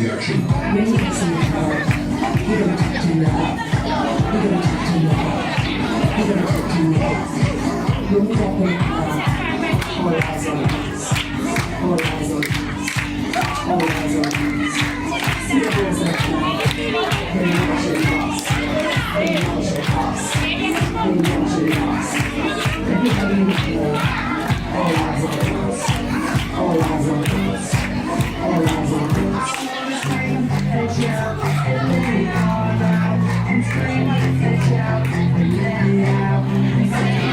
reaction. When you see the car, you're gonna talk to me about. You're gonna talk to me about. You're gonna talk to me about. When you walk in the car, all eyes on us. All eyes on us. All eyes on us. See the girls in the car. When you watch your boss. When you watch your boss. When you watch your boss. Everybody in the car. All eyes on us. All eyes on us. All eyes on us. And shout and let it all out and scream and shout and let it out and sing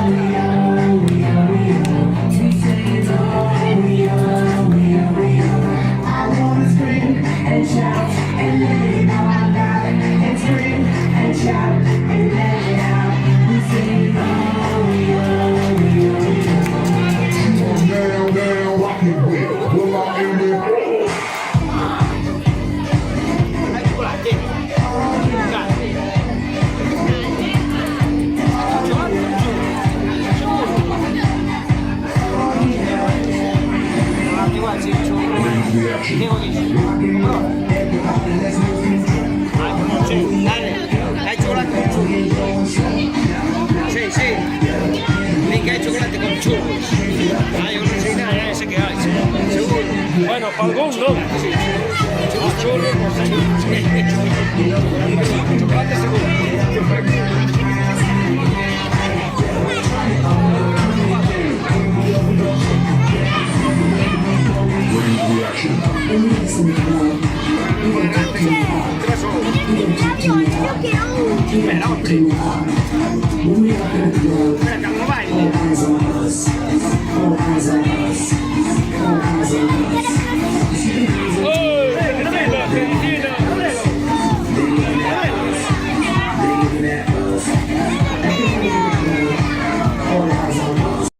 we are, we are, we are. We say it all, we are, we are, we are. I wanna scream and shout and let it all out and scream and shout and let it out. We say it all, we are, we are, we are. Come on down, down, rock it with. Well, I ain't it. Reaction. Hay chocolate con churros. Sí, sí. Mica hay chocolate con churros. Hay original, ese que hay. Seguro. Bueno, para algunos no. Churros, no sé. Chocolate seguro. Reaction. When you listen to love, you're gonna talk to me about. You're gonna talk to me about. You're gonna talk to me about. When we are in love,